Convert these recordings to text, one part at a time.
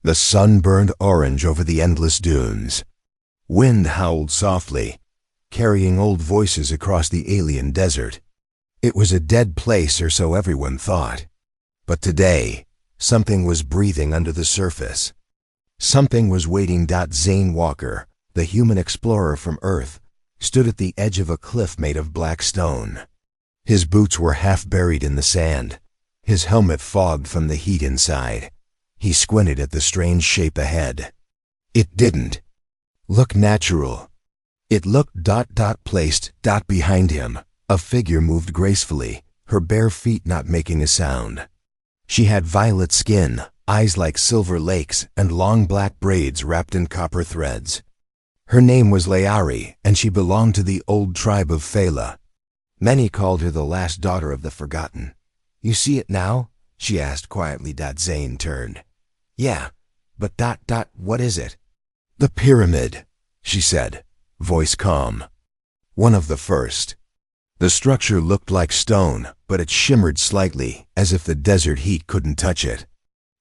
The sun burned orange over the endless dunes. Wind howled softly, carrying old voices across the alien desert. It was a dead place, or so everyone thought. But today, something was breathing under the surface. Something was waiting. Zane Walker, the human explorer from Earth, stood at the edge of a cliff made of black stone. His boots were half buried in the sand, his helmet fogged from the heat inside. He squinted at the strange shape ahead. It didn't look natural. It looked placed behind him. A figure moved gracefully, her bare feet not making a sound. She had violet skin, eyes like silver lakes, and long black braids wrapped in copper threads. Her name was Layari, and she belonged to the old tribe of Fela. Many called her the last daughter of the forgotten. "You see it now?" she asked quietly. Zane turned. "Yeah, but what is it?" "The pyramid," she said, voice calm. "One of the first." The structure looked like stone, but it shimmered slightly, as if the desert heat couldn't touch it.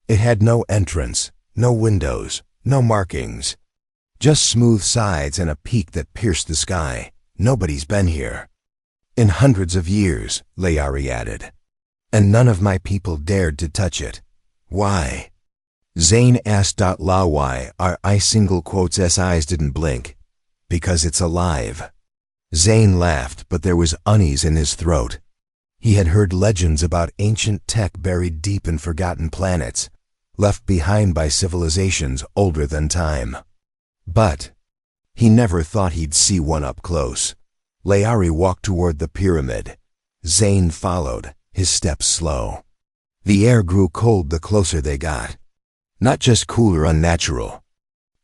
It had no entrance, no windows, no markings. Just smooth sides and a peak that pierced the sky. Nobody's been here in hundreds of years, Layari added. And none of my people dared to touch it. Why? Zane asked. Why? Our eyes didn't blink. Because it's alive. Zane laughed, but there was unease in his throat. He had heard legends about ancient tech buried deep in forgotten planets, left behind by civilizations older than time. But he never thought he'd see one up close. Layari walked toward the pyramid. Zane followed, his steps slow. The air grew cold the closer they got. Not just cool or unnatural.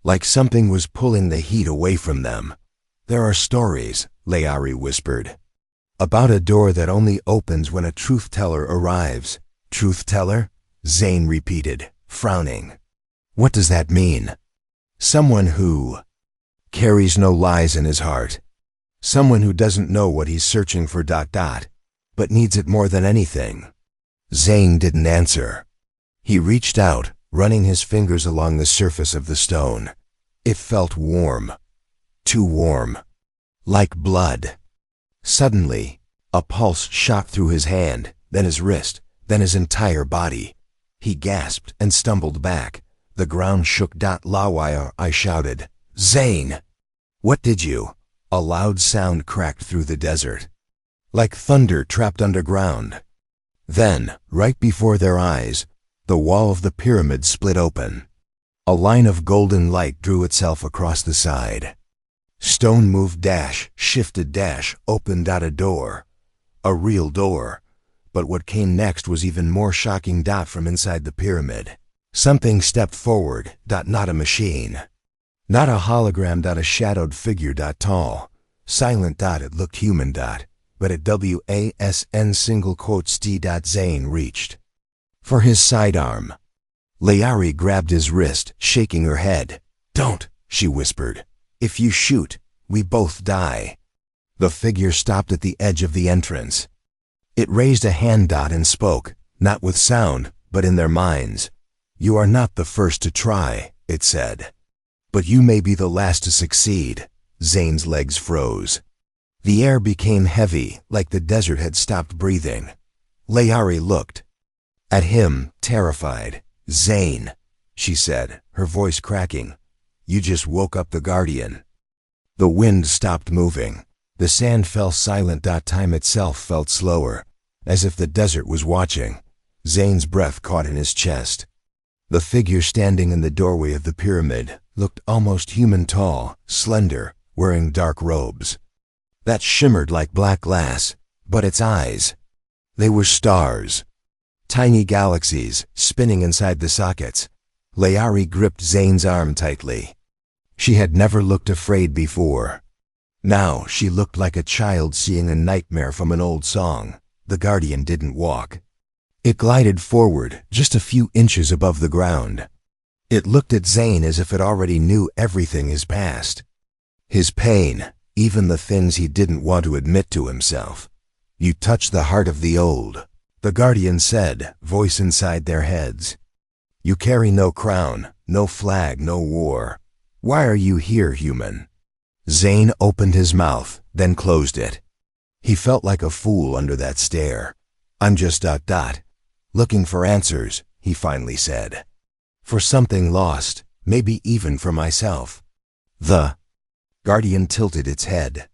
Like something was pulling the heat away from them. "There are stories," Layari whispered, "about a door that only opens when a truth-teller arrives." "Truth-teller?" Zane repeated, frowning. "What does that mean?" "Someone who carries no lies in his heart. Someone who doesn't know what he's searching for, but needs it more than anything." Zane didn't answer. He reached out, running his fingers along the surface of the stone. It felt warm. Too warm. Like blood. Suddenly, a pulse shot through his hand, then his wrist, then his entire body. He gasped and stumbled back. The ground shook. "Lawire," I shouted. "Zane!" "What did you?" A loud sound cracked through the desert, like thunder trapped underground. Then, right before their eyes, the wall of the pyramid split open. A line of golden light drew itself across the side. Stone moved, shifted, opened. A door. A real door. But what came next was even more shocking. From inside the pyramid, something stepped forward. Not a machine. Not a hologram. A shadowed figure. Tall. Silent. It looked human. But at WASN single quotes D. Zane reached for his sidearm. Layari grabbed his wrist, shaking her head. "Don't," she whispered. "If you shoot, we both die." The figure stopped at the edge of the entrance. It raised a hand. And spoke, not with sound, but in their minds. "You are not the first to try," it said. "But you may be the last to succeed." Zane's legs froze. The air became heavy, like the desert had stopped breathing. Layari looked at him, terrified. "Zane," she said, her voice cracking, "you just woke up the Guardian." The wind stopped moving. The sand fell silent. Time itself felt slower, as if the desert was watching. Zane's breath caught in his chest. The figure standing in the doorway of the pyramid looked almost human, tall, slender, wearing dark robes that shimmered like black glass, but its eyes, they were stars. Tiny galaxies spinning inside the sockets. Layari gripped Zane's arm tightly. She had never looked afraid before. Now she looked like a child seeing a nightmare from an old song. The Guardian didn't walk. It glided forward, just a few inches above the ground. It looked at Zane as if it already knew everything his past. His pain, even the things he didn't want to admit to himself. "You touch the heart of the old," the Guardian said, voice inside their heads. You carry no crown, no flag, no war. Why are you here, human? Zane opened his mouth, then closed it. He felt like a fool under that stare. I'm just ... looking for answers, he finally said. For something lost, maybe even for myself. The Guardian tilted its head.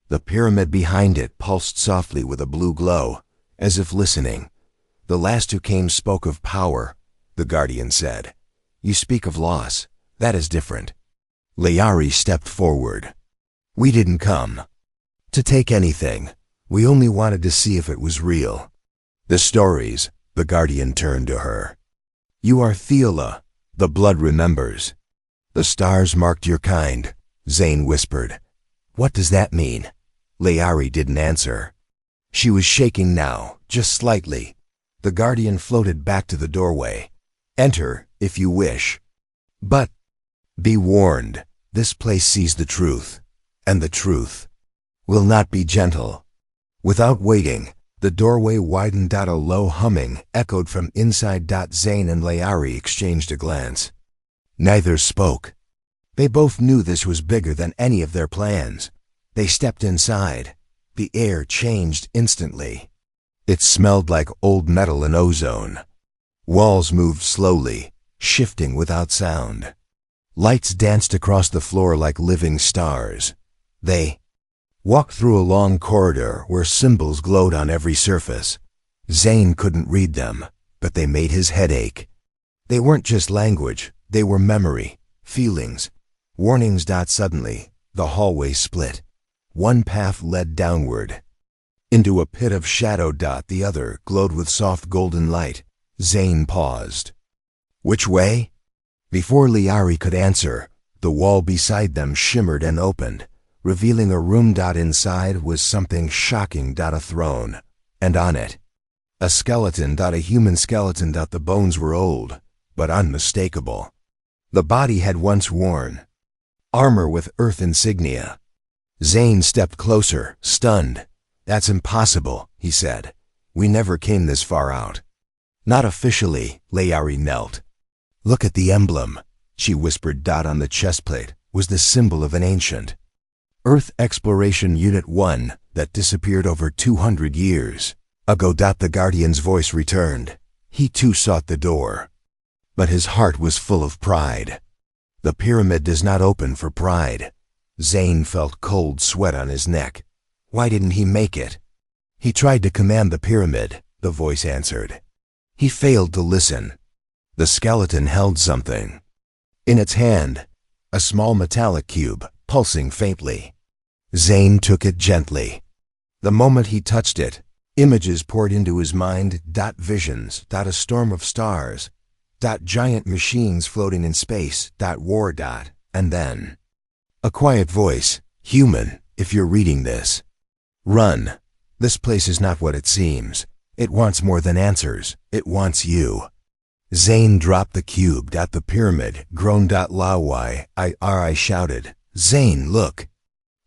The pyramid behind it pulsed softly with a blue glow, as if listening. The last who came spoke of power, the Guardian said. You speak of loss. That is different. Layari stepped forward. We didn't come to take anything. We only wanted to see if it was real. The stories, the Guardian turned to her. You are Theola, the blood remembers. The stars marked your kind, Zane whispered. What does that mean? Layari didn't answer. She was shaking now, just slightly. The Guardian floated back to the doorway. Enter, if you wish. But be warned, this place sees the truth, and the truth will not be gentle. Without waiting, the doorway widened. A low humming echoed from inside. Zane and Layari exchanged a glance. Neither spoke. They both knew this was bigger than any of their plans. They stepped inside. The air changed instantly. It smelled like old metal and ozone. Walls moved slowly, shifting without sound. Lights danced across the floor like living stars. They walked through a long corridor where symbols glowed on every surface. Zane couldn't read them, but they made his head ache. They weren't just language, they were memory, feelings, warnings. Suddenly, the hallway split. One path led downward, into a pit of shadow. The other glowed with soft golden light. Zane paused. Which way? Before Layari could answer, the wall beside them shimmered and opened, revealing a room. Inside was something shocking. A throne, and on it, a skeleton. A human skeleton. The bones were old, but unmistakable. The body had once worn armor with earth insignia. Zane stepped closer, stunned. That's impossible, he said. We never came this far out. Not officially, Layari knelt. Look at the emblem, she whispered. On the chestplate was the symbol of an ancient Earth Exploration Unit 1 that disappeared over 200 years ago. The Guardian's voice returned. He too sought the door, but his heart was full of pride. The pyramid does not open for pride. Zane felt cold sweat on his neck. Why didn't he make it? He tried to command the pyramid, the voice answered. He failed to listen. The skeleton held something in its hand, a small metallic cube, pulsing faintly. Zane took it gently. The moment he touched it, images poured into his mind. Visions. A storm of stars. Giant machines floating in space. War. And then a quiet voice. Human, if you're reading this, run. This place is not what it seems. It wants more than answers. It wants you. Zane dropped the cube. The pyramid groaned. Lawai, I shouted. Zane, look.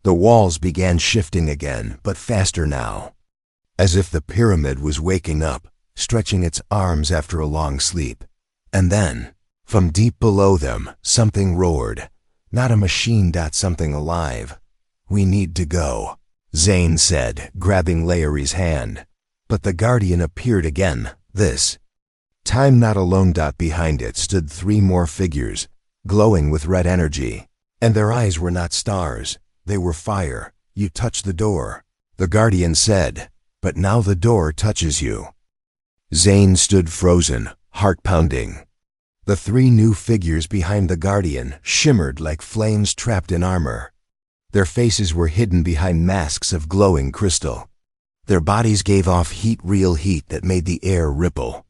The walls began shifting again, but faster now. As if the pyramid was waking up, stretching its arms after a long sleep. And then, from deep below them, something roared. Not a machine. Something alive. We need to go, Zane said, grabbing Layari's hand. But the Guardian appeared again, this time not alone. Behind it stood 3 more figures, glowing with red energy. And their eyes were not stars, they were fire. You touched the door, the Guardian said, but now the door touches you. Zane stood frozen, heart pounding. The 3 new figures behind the Guardian shimmered like flames trapped in armor. Their faces were hidden behind masks of glowing crystal. Their bodies gave off heat, real heat that made the air ripple.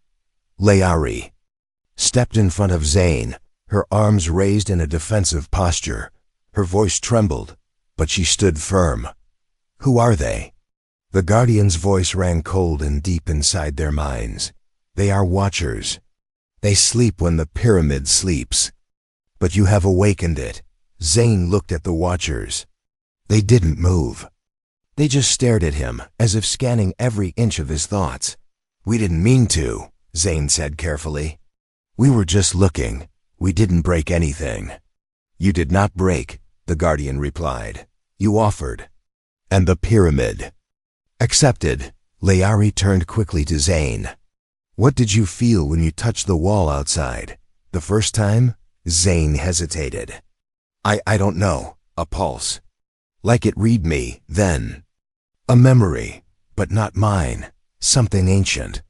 Layari stepped in front of Zane, her arms raised in a defensive posture. Her voice trembled, but she stood firm. Who are they? The Guardian's voice rang cold and deep inside their minds. They are watchers. They sleep when the pyramid sleeps. But you have awakened it. Zane looked at the watchers. They didn't move. They just stared at him, as if scanning every inch of his thoughts. We didn't mean to, Zane said carefully. We were just looking. We didn't break anything. You did not break, the Guardian replied. You offered. And the pyramid. Accepted. Layari turned quickly to Zane. What did you feel when you touched the wall outside? The first time? Zane hesitated. I don't know. A pulse. Like it read me, then. A memory, but not mine. Something ancient.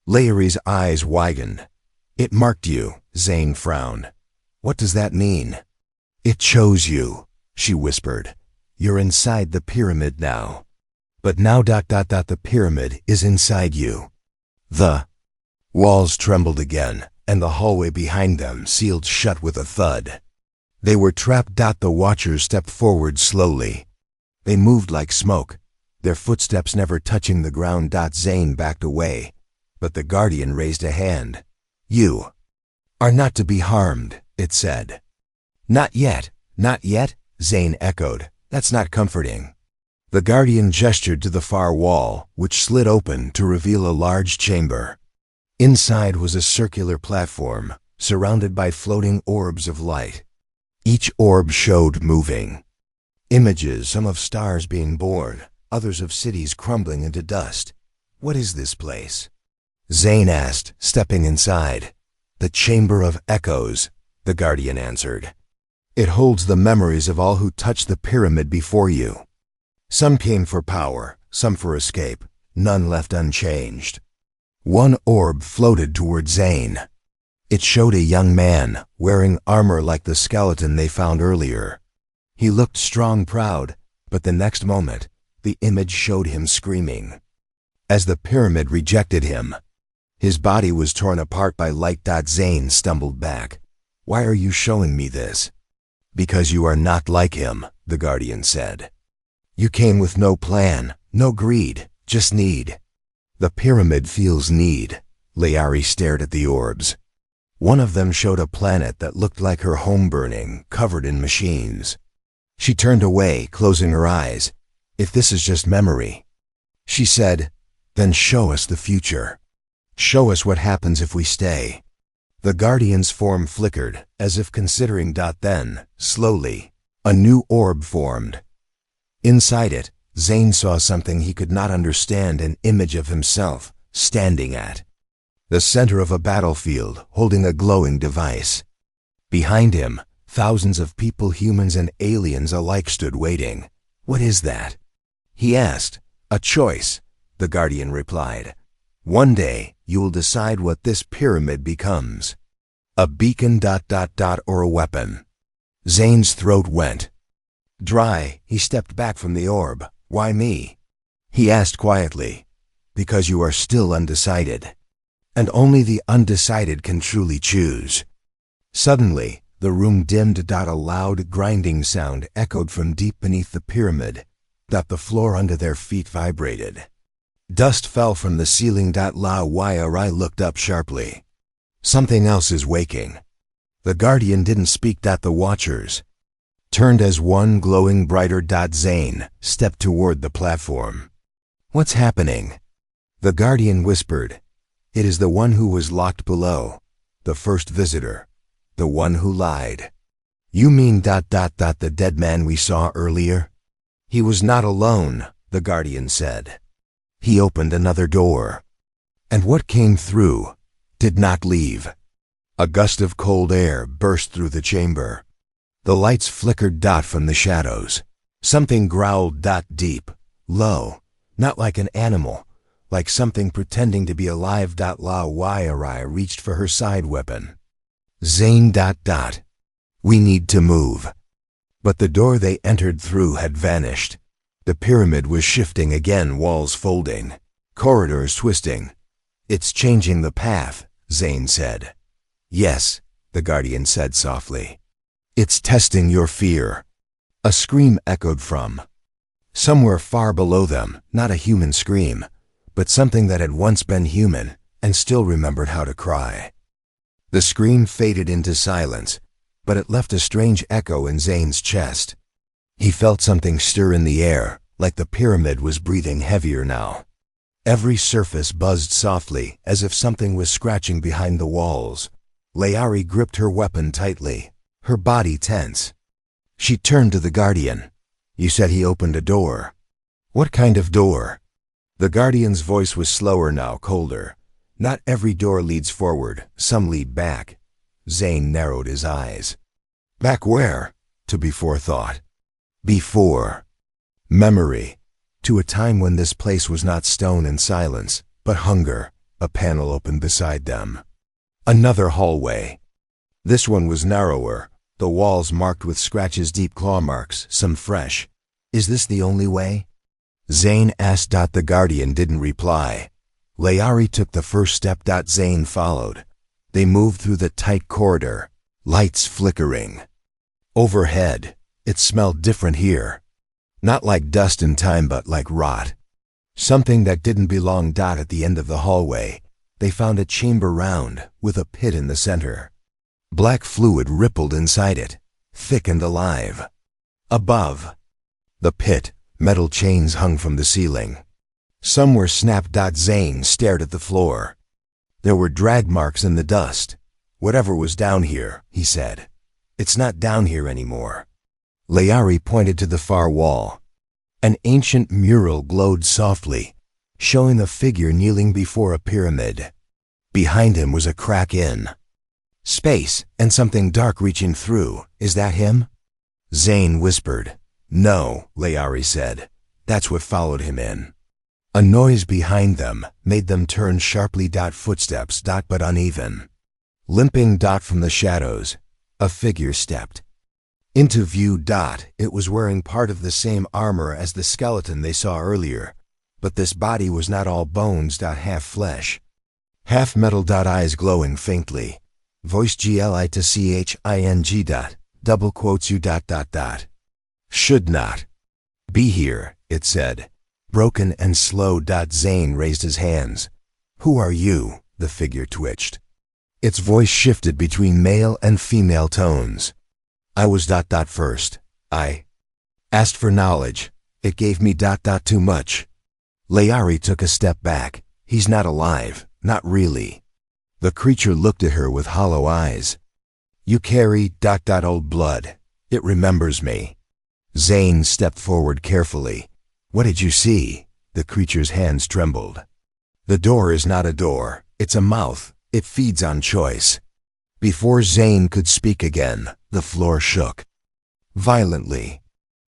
Layari's eyes widened. It marked you, Zane frowned. What does that mean? It chose you, she whispered. You're inside the pyramid now. But now ... the pyramid is inside you. The walls trembled again, and the hallway behind them sealed shut with a thud. They were trapped. The watchers stepped forward slowly. They moved like smoke, their footsteps never touching the ground. Zane backed away, but the Guardian raised a hand. You are not to be harmed, it said. Not yet, not yet, Zane echoed. That's not comforting. The Guardian gestured to the far wall, which slid open to reveal a large chamber. Inside was a circular platform, surrounded by floating orbs of light. Each orb showed moving images, some of stars being born, others of cities crumbling into dust. What is this place? Zane asked, stepping inside. The Chamber of Echoes, the Guardian answered. It holds the memories of all who touched the pyramid before you. Some came for power, some for escape, none left unchanged. One orb floated toward Zane. It showed a young man, wearing armor like the skeleton they found earlier. He looked strong, proud, but the next moment, the image showed him screaming. As the pyramid rejected him, his body was torn apart by light. Zane stumbled back. Why are you showing me this? Because you are not like him, the Guardian said. You came with no plan, no greed, just need. The pyramid feels need. Layari stared at the orbs. One of them showed a planet that looked like her home burning, covered in machines. She turned away, closing her eyes. If this is just memory, she said, then show us the future. Show us what happens if we stay. The Guardian's form flickered, as if considering. Then, slowly, a new orb formed. Inside it, Zane saw something he could not understand, an image of himself, standing at the center of a battlefield, holding a glowing device. Behind him, thousands of people, humans and aliens alike, stood waiting. What is that? He asked. A choice, the Guardian replied. One day, you will decide what this pyramid becomes. A beacon ... or a weapon. Zane's throat went dry. He stepped back from the orb. Why me? He asked quietly. Because you are still undecided. And only the undecided can truly choose. Suddenly, the room dimmed. A loud grinding sound echoed from deep beneath the pyramid. The floor under their feet vibrated. Dust fell from the ceiling. Layari looked up sharply. Something else is waking. The Guardian didn't speak. The watchers turned as one, glowing brighter. Zane stepped toward the platform. What's happening? The Guardian whispered. It is the one who was locked below. The first visitor. The one who lied. You mean ... the dead man we saw earlier? He was not alone, the Guardian said. He opened another door. And what came through did not leave. A gust of cold air burst through the chamber. The lights flickered. From the shadows. Something growled. Deep, low, not like an animal, like something pretending to be alive. Layari reached for her side weapon. Zane ... We need to move. But the door they entered through had vanished. The pyramid was shifting again, walls folding, corridors twisting. It's changing the path, Zane said. Yes, the Guardian said softly. It's testing your fear. A scream echoed from somewhere far below them, not a human scream, but something that had once been human and still remembered how to cry. The scream faded into silence, but it left a strange echo in Zane's chest. He felt something stir in the air, like the pyramid was breathing heavier now. Every surface buzzed softly, as if something was scratching behind the walls. Layari gripped her weapon tightly, her body tense. She turned to the Guardian. You said he opened a door. What kind of door? The Guardian's voice was slower now, colder. Not every door leads forward, some lead back. Zane narrowed his eyes. Back where? To before thought. Before. Memory. To a time when this place was not stone and silence, but hunger. A panel opened beside them. Another hallway. This one was narrower, the walls marked with scratches, deep claw marks, some fresh. Is this the only way? Zane asked. The Guardian didn't reply. Layari took the first step. Zane followed. They moved through the tight corridor, lights flickering. Overhead, it smelled different here. Not like dust and time, but like rot. Something that didn't belong. At the end of the hallway, they found a chamber round, with a pit in the center. Black fluid rippled inside it, thick and alive. Above the pit, metal chains hung from the ceiling. Some were snapped. Zane stared at the floor. There were drag marks in the dust. Whatever was down here, he said. It's not down here anymore. Layari pointed to the far wall. An ancient mural glowed softly, showing a figure kneeling before a pyramid. Behind him was a crack in space and something dark reaching through. Is that him? Zane whispered. No, Layari said. That's what followed him in. A noise behind them made them turn sharply. Footsteps. But uneven. Limping. From the shadows, a figure stepped into view. It was wearing part of the same armor as the skeleton they saw earlier, but this body was not all bones. Half flesh, half metal. Eyes glowing faintly. Voice gli to ching. Double quotes you. Should not be here, it said. Broken and slow. Zane raised his hands. Who are you? The figure twitched. Its voice shifted between male and female tones. I was first. I asked for knowledge. It gave me too much. Layari took a step back. He's not alive. Not really. The creature looked at her with hollow eyes. You carry old blood. It remembers me. Zane stepped forward carefully. What did you see? The creature's hands trembled. The door is not a door. It's a mouth. It feeds on choice. Before Zane could speak again, the floor shook violently.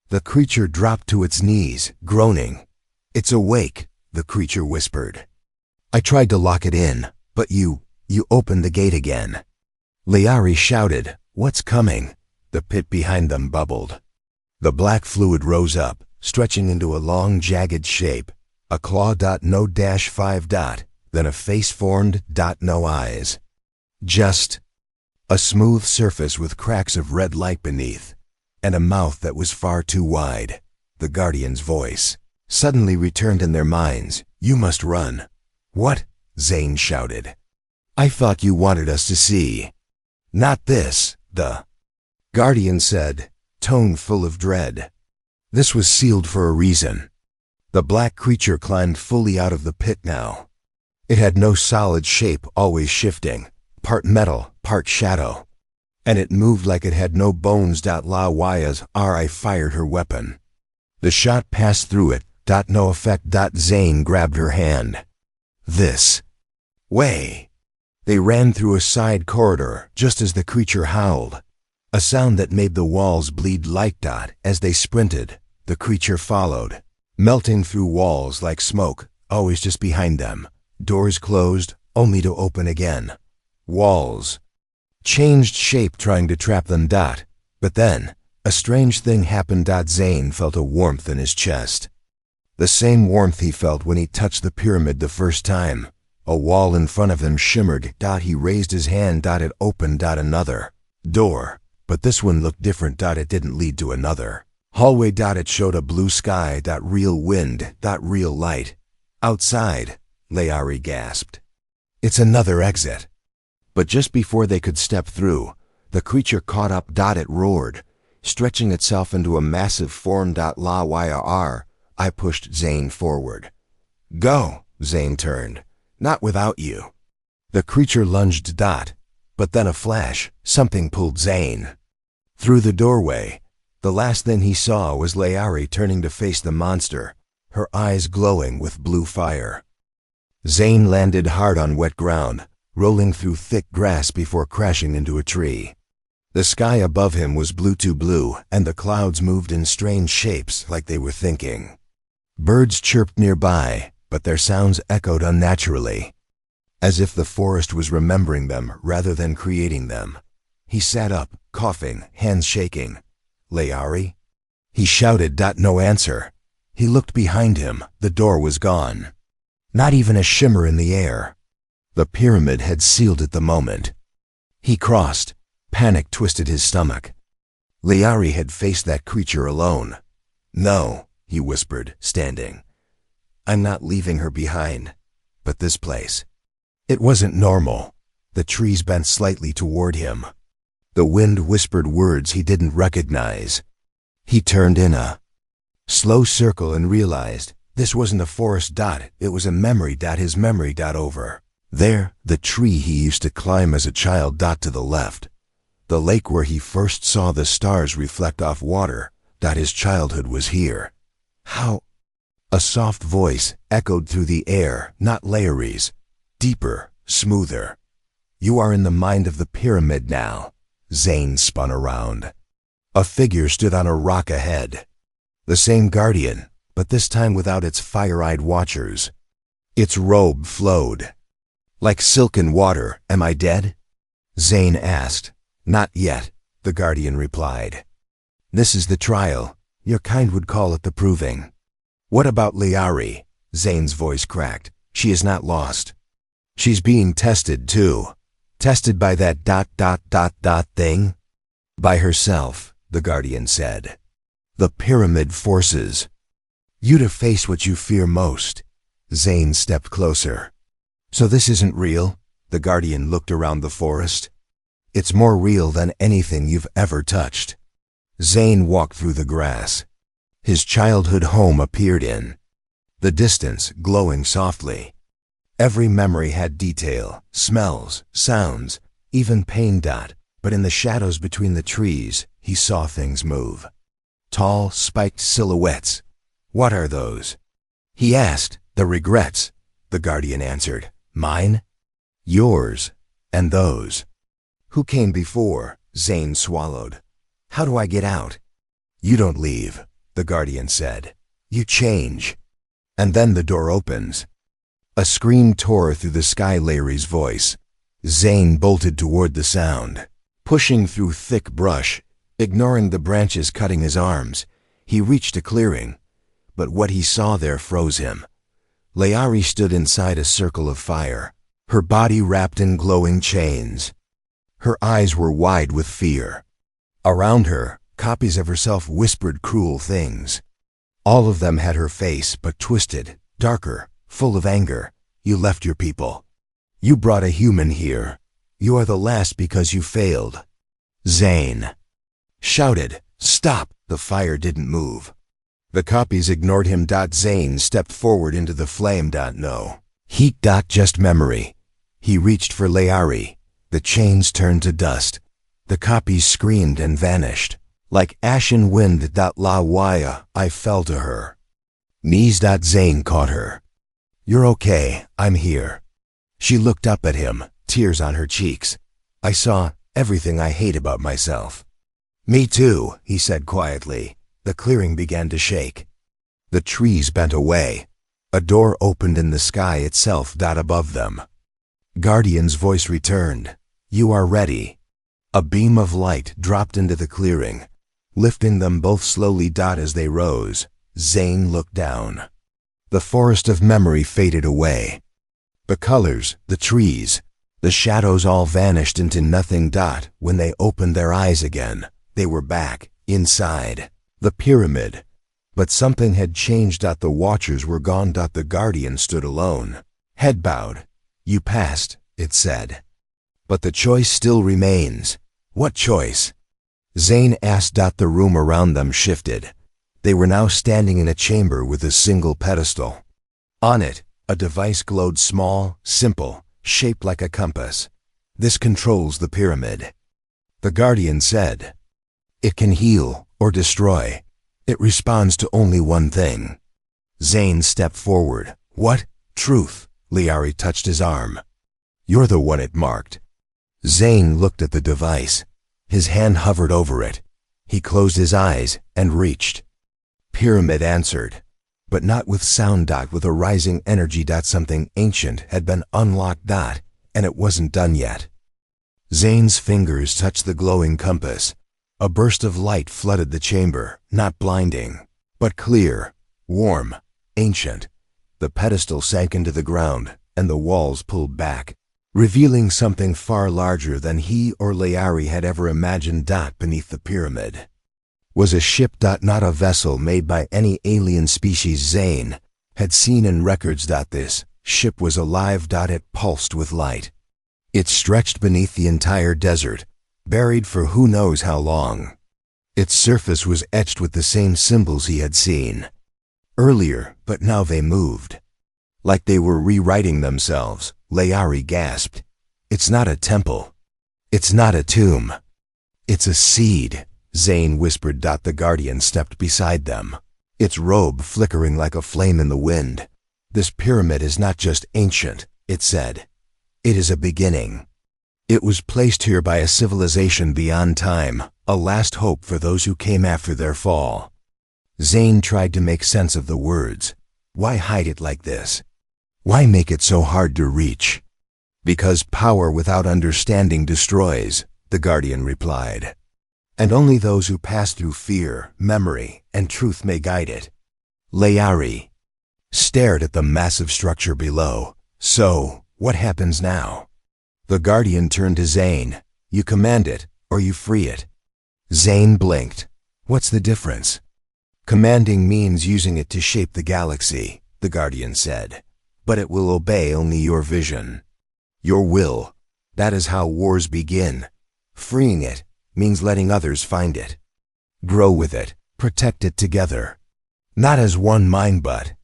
The creature dropped to its knees, groaning. It's awake, the creature whispered. I tried to lock it in, but you opened the gate again. Layari shouted, What's coming? The pit behind them bubbled. The black fluid rose up, stretching into a long, jagged shape. A claw. No dash 5. Then a face formed. No eyes. Just a smooth surface with cracks of red light beneath, and a mouth that was far too wide. The Guardian's voice suddenly returned in their minds. You must run. What? Zane shouted. I thought you wanted us to see. Not this, the Guardian said, tone full of dread. This was sealed for a reason. The black creature climbed fully out of the pit now. It had no solid shape, always shifting, part metal, part shadow. And it moved like it had no bones. Lawaya's RI fired her weapon. The shot passed through it. No effect. Zane grabbed her hand. This way. They ran through a side corridor just as the creature howled. A sound that made the walls bleed light. As they sprinted, the creature followed, melting through walls like smoke, always just behind them. Doors closed, only to open again. Walls changed shape, trying to trap them. But then, a strange thing happened. Zane felt a warmth in his chest. The same warmth he felt when he touched the pyramid the first time. A wall in front of him shimmered. He raised his hand. It opened. Another door. But this one looked different. It didn't lead to another hallway. It showed a blue sky. Real wind. Real light. Outside, Layari gasped. It's another exit. But just before they could step through, the creature caught up. It roared, stretching itself into a massive form. La I pushed Zane forward. Go, Zane turned. Not without you. The creature lunged. But then a flash, something pulled Zane. Through the doorway, the last thing he saw was Layari turning to face the monster, her eyes glowing with blue fire. Zane landed hard on wet ground, rolling through thick grass before crashing into a tree. The sky above him was blue to blue, and the clouds moved in strange shapes like they were thinking. Birds chirped nearby, but their sounds echoed unnaturally, as if the forest was remembering them rather than creating them. He sat up, coughing, hands shaking. "Layari?" He shouted. No answer. He looked behind him. The door was gone. Not even a shimmer in the air. The pyramid had sealed it the moment. He crossed. Panic twisted his stomach. Layari had faced that creature alone. "No," he whispered, standing. "I'm not leaving her behind. But this place." It wasn't normal. The trees bent slightly toward him. The wind whispered words he didn't recognize. He turned in a slow circle and realized this wasn't a forest dot, it was a memory dot, his memory dot over. There, the tree he used to climb as a child dot to the left. The lake where he first saw the stars reflect off water, dot his childhood was here. How? A soft voice echoed through the air, not Layari's. Deeper, smoother. "You are in the mind of the pyramid now." Zane spun around. A figure stood on a rock ahead. The same guardian, but this time without its fire-eyed watchers. Its robe flowed. "Like silken water, am I dead?" Zane asked. "Not yet," the guardian replied. "This is the trial. Your kind would call it the proving." "What about Layari?" Zane's voice cracked. "She is not lost. She's being tested, too. Tested by that ... thing?" "By herself," the guardian said. "The pyramid forces you to face what you fear most." Zane stepped closer. "So this isn't real?" The guardian looked around the forest. "It's more real than anything you've ever touched." Zane walked through the grass. His childhood home appeared in the distance, glowing softly. Every memory had detail, smells, sounds, even pain. But in the shadows between the trees, he saw things move. Tall, spiked silhouettes. "What are those?" he asked. "The regrets," the guardian answered. "Mine?" "Yours. And those." "Who came before?" Zane swallowed. "How do I get out?" "You don't leave," the guardian said. "You change. And then the door opens." A scream tore through the sky. Layari's voice. Zane bolted toward the sound. Pushing through thick brush, ignoring the branches cutting his arms, he reached a clearing. But what he saw there froze him. Layari stood inside a circle of fire, her body wrapped in glowing chains. Her eyes were wide with fear. Around her, copies of herself whispered cruel things. All of them had her face, but twisted, darker, full of anger. "You left your people. You brought a human here. You are the last because you failed." Zane shouted, "Stop!" The fire didn't move. The copies ignored him. Zane stepped forward into the flame. No heat. Just memory. He reached for Layari. The chains turned to dust. The copies screamed and vanished. Like ashen wind. La Waya, I fell to her knees. Zane caught her. "You're okay, I'm here." She looked up at him, tears on her cheeks. "I saw everything I hate about myself." "Me too," he said quietly. The clearing began to shake. The trees bent away. A door opened in the sky itself. Above them. Guardian's voice returned. "You are ready." A beam of light dropped into the clearing, lifting them both slowly. As they rose, Zane looked down. The forest of memory faded away. The colors, the trees, the shadows all vanished into nothing. When they opened their eyes again, they were back, inside the pyramid. But something had changed. The watchers were gone. The guardian stood alone, head bowed. "You passed," it said. "But the choice still remains." "What choice?" Zane asked. The room around them shifted. They were now standing in a chamber with a single pedestal. On it, a device glowed, small, simple, shaped like a compass. This controls the pyramid. The Guardian said, "It can heal or destroy. It responds to only one thing." Zane stepped forward. "What? Truth?" Liari touched his arm. "You're the one it marked." Zane looked at the device. His hand hovered over it. He closed his eyes and reached. Pyramid answered, but not with sound. With a rising energy. Something ancient had been unlocked. And it wasn't done yet. Zane's fingers touched the glowing compass. A burst of light flooded the chamber, not blinding, but clear, warm, ancient. The pedestal sank into the ground, and the walls pulled back, revealing something far larger than he or Liari had ever imagined. Beneath the pyramid was a ship. Not a vessel made by any alien species Zane had seen in records. This ship was alive. It pulsed with light. It stretched beneath the entire desert, buried for who knows how long. Its surface was etched with the same symbols he had seen earlier, but now they moved, like they were rewriting themselves. Liari gasped. "It's not a temple. It's not a tomb. It's a seed," Zane whispered. The Guardian stepped beside them, its robe flickering like a flame in the wind. "This pyramid is not just ancient," it said. "It is a beginning. It was placed here by a civilization beyond time, a last hope for those who came after their fall." Zane tried to make sense of the words. Why hide it like this? Why make it so hard to reach? "Because power without understanding destroys," the Guardian replied. "And only those who pass through fear, memory, and truth may guide it." Liari stared at the massive structure below. "So, what happens now?" The Guardian turned to Zane. "You command it, or you free it." Zane blinked. "What's the difference?" "Commanding means using it to shape the galaxy," the Guardian said. "But it will obey only your vision, your will. That is how wars begin. Freeing it means letting others find it, grow with it, protect it together. Not as one mind but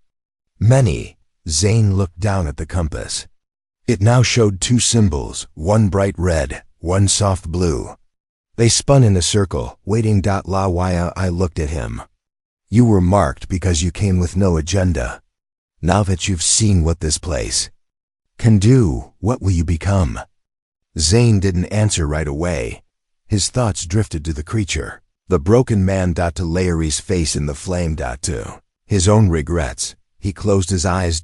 many." Zane looked down at the compass. It now showed two symbols, one bright red, one soft blue. They spun in a circle, waiting. I looked at him. "You were marked because you came with no agenda. Now that you've seen what this place can do, what will you become?" Zane didn't answer right away. His thoughts drifted to the creature, the broken man. To Liari's face in the flame. To his own regrets. He closed his eyes.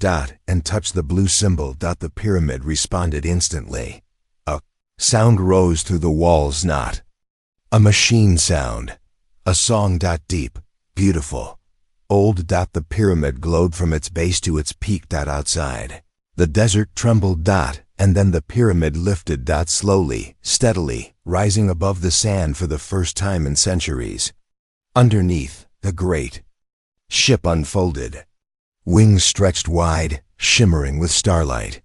And touched the blue symbol. The pyramid responded instantly. A sound rose through the walls. Not a machine sound. A song. Deep, beautiful, old. The pyramid glowed from its base to its peak. Outside, the desert trembled. And then the pyramid lifted. Slowly, steadily, rising above the sand for the first time in centuries. Underneath, the great ship unfolded. Wings stretched wide, shimmering with starlight.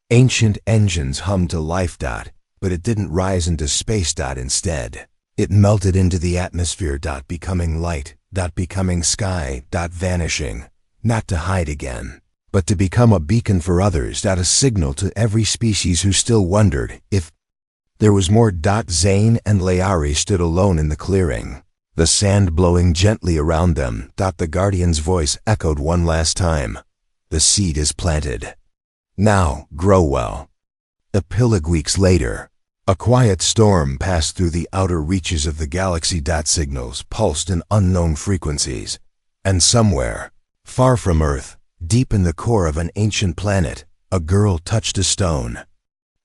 Ancient engines hummed to life. But it didn't rise into space. Instead, it melted into the atmosphere. Becoming light. Becoming sky. Vanishing, not to hide again, but to become a beacon for others. A signal to every species who still wondered if there was more. Zane and Liari stood alone in the clearing, the sand blowing gently around them. The Guardian's voice echoed one last time. "The seed is planted. Now, grow well." A pillig weeks later, a quiet storm passed through the outer reaches of the galaxy. Signals pulsed in unknown frequencies. And somewhere, far from Earth, deep in the core of an ancient planet, a girl touched a stone.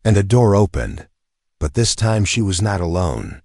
And a door opened. But this time she was not alone.